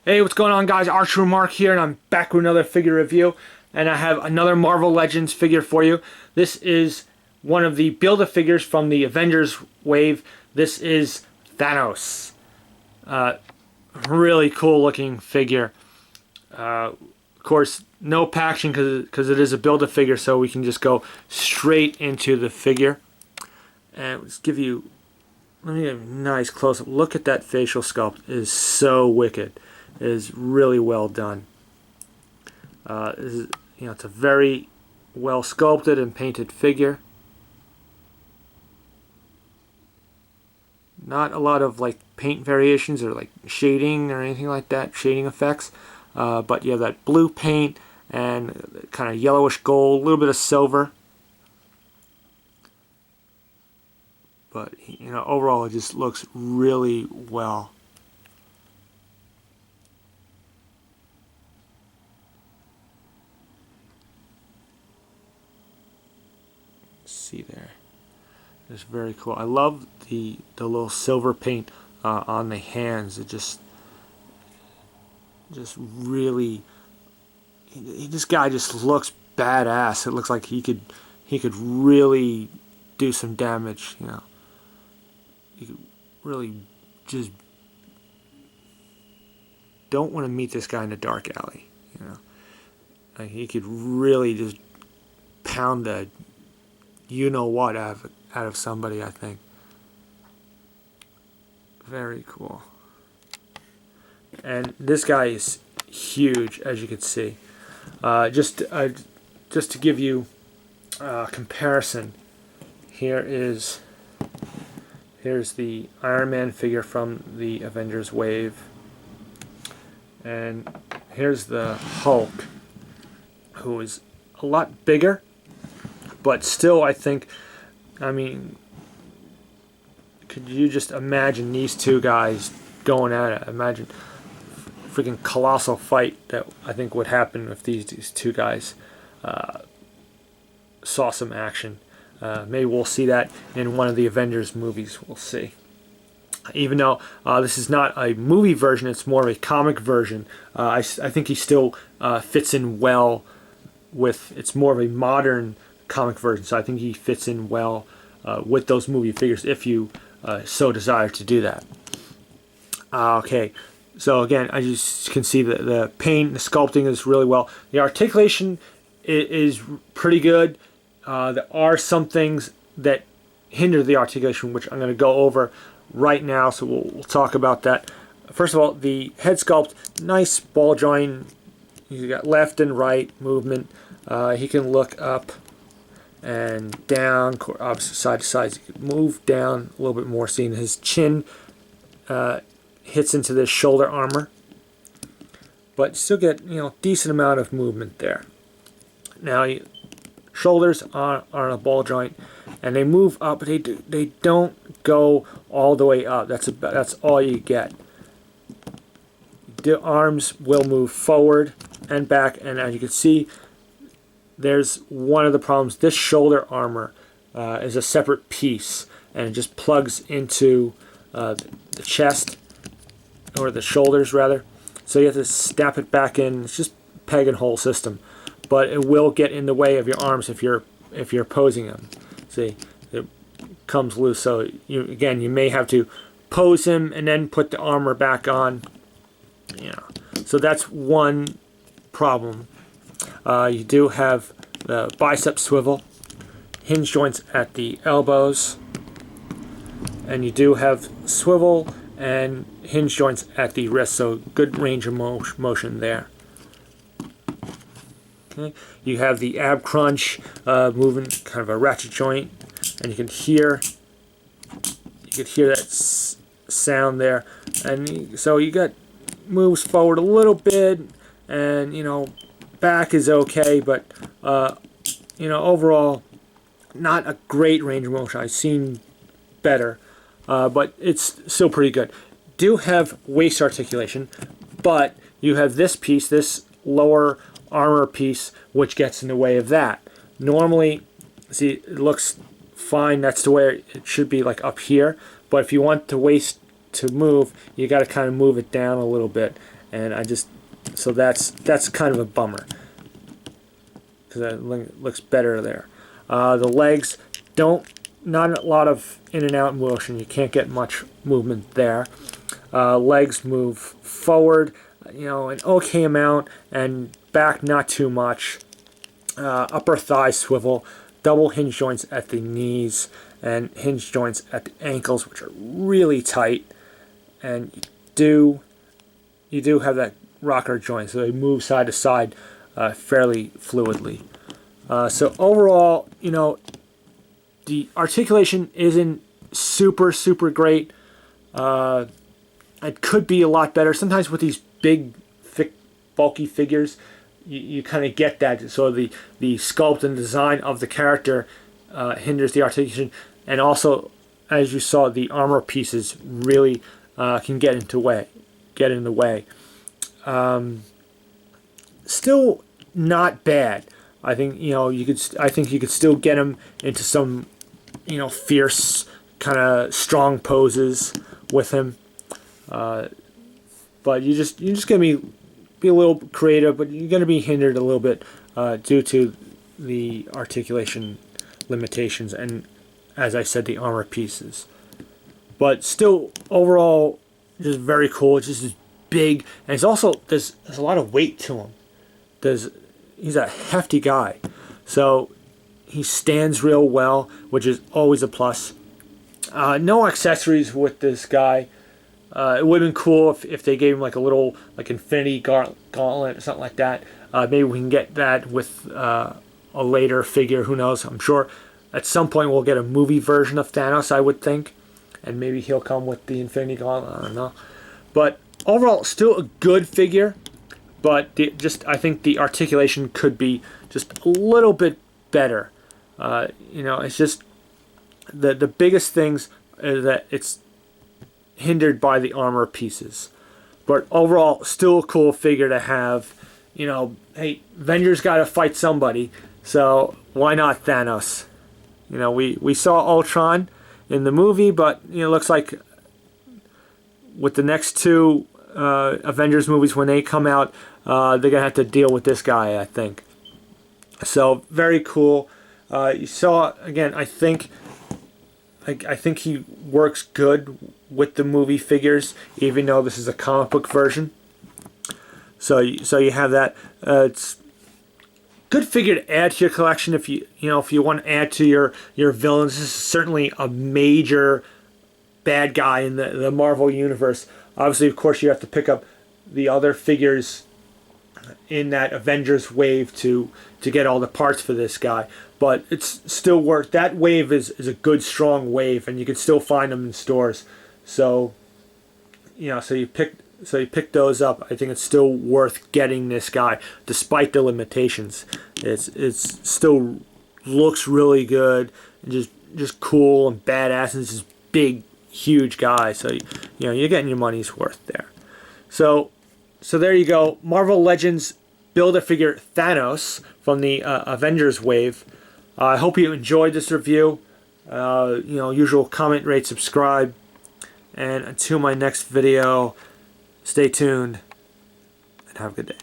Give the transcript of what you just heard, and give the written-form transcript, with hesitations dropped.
Hey, what's going on, guys? Archer Mark here, and I'm back with another figure review. And I have another Marvel Legends figure for you. This is one of the Build-A-Figures from the Avengers wave. This is Thanos. Really cool looking figure. Of course, no packaging because it is a Build-A-Figure, so we can just go straight into the figure. And let's give you, let me get a nice close-up. Look at that facial sculpt. It is so wicked. It is really well done. It's a very well sculpted and painted figure. Not a lot of like paint variations or like shading or anything like that, shading effects. But you have that blue paint and kind of yellowish gold, a little bit of silver. But overall, it just looks really well. See there, it's very cool. I love the little silver paint on the hands. It just really, this guy just looks badass. It looks like he could really do some damage. He could really just, don't want to meet this guy in a dark alley. Like he could really just pound the you-know-what out of somebody, I think. Very cool. And this guy is huge, as you can see. Just to give you a comparison, here's the Iron Man figure from the Avengers wave, and here's the Hulk, who is a lot bigger. But still, I think, could you just imagine these two guys going at it? Imagine a freaking colossal fight that I think would happen if these two guys saw some action. Maybe we'll see that in one of the Avengers movies. We'll see. Even though this is not a movie version, it's more of a comic version. I think he still fits in well with. It's more of a modern comic version, so I think he fits in well with those movie figures if you so desire to do that. Okay, so again, as you can see, the paint, the sculpting is really well. The articulation is pretty good. There are some things that hinder the articulation, which I'm going to go over right now, so we'll talk about that. First of all, the head sculpt, nice ball joint. You got left and right movement. He can look up and down, obviously side to side. You can move down a little bit more, seeing his chin hits into the shoulder armor, but still get decent amount of movement there. Now shoulders are on a ball joint, and they move up, but they don't go all the way up. That's all you get. The arms will move forward and back, and as you can see, there's one of the problems. This shoulder armor is a separate piece, and it just plugs into the chest, or the shoulders rather. So you have to snap it back in. It's just peg and hole system, but it will get in the way of your arms if you're posing them. See, it comes loose. So you may have to pose him and then put the armor back on. So that's one problem. You do have the bicep swivel, hinge joints at the elbows, and you do have swivel and hinge joints at the wrist, so good range of motion there. Okay. You have the ab crunch, moving kind of a ratchet joint, and you can hear that sound there, and so you got moves forward a little bit, and back is okay, but overall not a great range of motion. I've seen better, but it's still pretty good. Do have waist articulation, but you have this piece, this lower armor piece, which gets in the way of that. Normally, see, it looks fine. That's the way it should be, like up here. But if you want the waist to move, you got to kind of move it down a little bit, and so that's kind of a bummer, because it looks better there. The legs not a lot of in and out motion. You can't get much movement there. Legs move forward, an okay amount, and back not too much. Upper thigh swivel, double hinge joints at the knees, and hinge joints at the ankles, which are really tight. And you do have that rocker joint, so they move side to side fairly fluidly. So overall, the articulation isn't super great. It could be a lot better. Sometimes with these big, thick, bulky figures, you kind of get that. So the sculpt and design of the character hinders the articulation, and also, as you saw, the armor pieces really can get in the way. Still not bad. I think you could still get him into some fierce kind of strong poses with him. But you just gonna be a little creative, but you're gonna be hindered a little bit due to the articulation limitations and, as I said, the armor pieces. But still, overall, just very cool. It's just big, and it's also there's a lot of weight to him. He's a hefty guy, so he stands real well, which is always a plus. No accessories with this guy. It would have been cool if they gave him like a little infinity gauntlet or something like that. Maybe we can get that with a later figure. Who knows? I'm sure at some point we'll get a movie version of Thanos, I would think, and maybe he'll come with the infinity gauntlet. I don't know. But overall, still a good figure. But I think the articulation could be just a little bit better. It's just the biggest things is that it's hindered by the armor pieces. But overall, still a cool figure to have. Hey, Avengers got to fight somebody, so why not Thanos? We saw Ultron in the movie, but it looks like with the next two Avengers movies, when they come out, they're gonna have to deal with this guy, I think. So very cool. You saw again. I think he works good with the movie figures, even though this is a comic book version. So you have that. It's good figure to add to your collection if you want to add to your villains. This is certainly a major bad guy in the Marvel universe. Obviously, of course, you have to pick up the other figures in that Avengers wave to get all the parts for this guy. But it's still worth. That wave is a good, strong wave, and you can still find them in stores. So you pick those up. I think it's still worth getting this guy, despite the limitations. It's still looks really good, and just cool and badass, and it's this big, huge guy. So you're getting your money's worth there. So there you go. Marvel Legends Build-A-Figure Thanos from the Avengers wave. I hope you enjoyed this review. Usual comment, rate, subscribe. And until my next video, stay tuned and have a good day.